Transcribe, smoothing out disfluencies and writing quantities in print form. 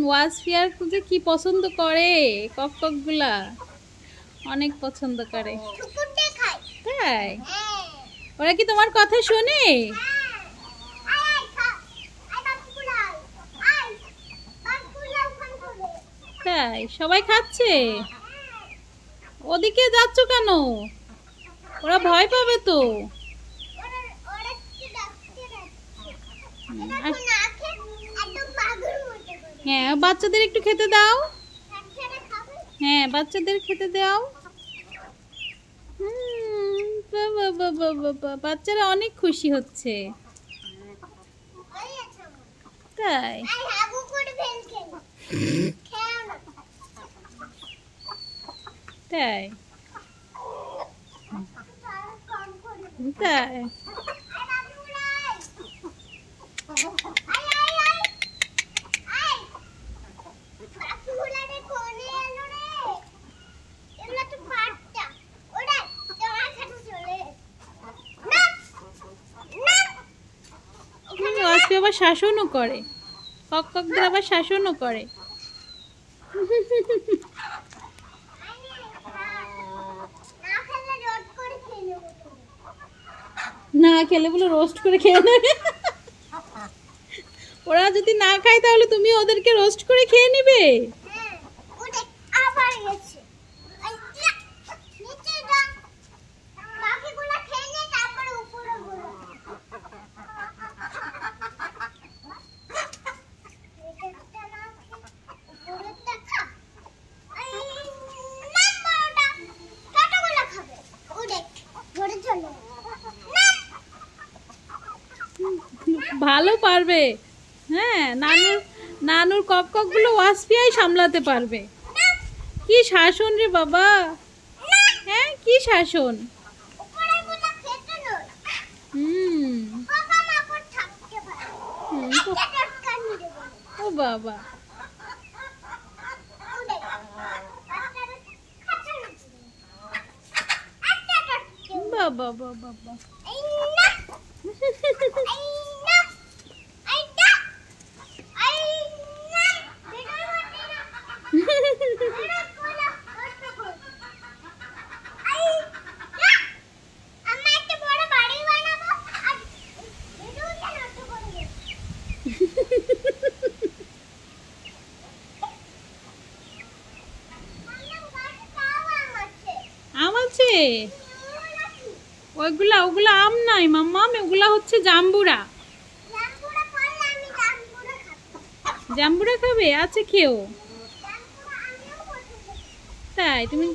ওয়াসফিয়ার যে কি পছন্দ করে, কক গুলা অনেক পছন্দ করে। তাই ওরা কি তোমার কথা শোনে? তাই সবাই খাচ্ছে? ওদিকে যাচ্ছ কেন? ওরা ভয় পাবে তো। হ্যাঁ, বাচ্চাদের একটু খেতে দাও। হ্যাঁ, বাচ্চাদের খেতে দাও। বাচ্চারা অনেক খুশি হচ্ছে। তাই তাই তাই আবার শাসনও করে, ককদের আবার শাসনও করে। না খেলে বলে রোস্ট করে খেয়ে নেবে। ওরা যদি না খায় তাহলে তুমি ওদেরকে রোস্ট করে খেয়ে নিবে। ভালো পারবে। হ্যাঁ, নানুর কক গুলো ওয়াসফিয়াই সামলাতে পারবে। কি শাসন রে বাবা! হ্যাঁ, কি শাসন! ও বাবা, বাবা বাবা বাবা। আম আছে? ওগুলা আম নাই মাম্মাম, ওগুলা হচ্ছে জাম্বুরা। জাম্বুরা খাবে? আচ্ছা খেও। তাই তুমি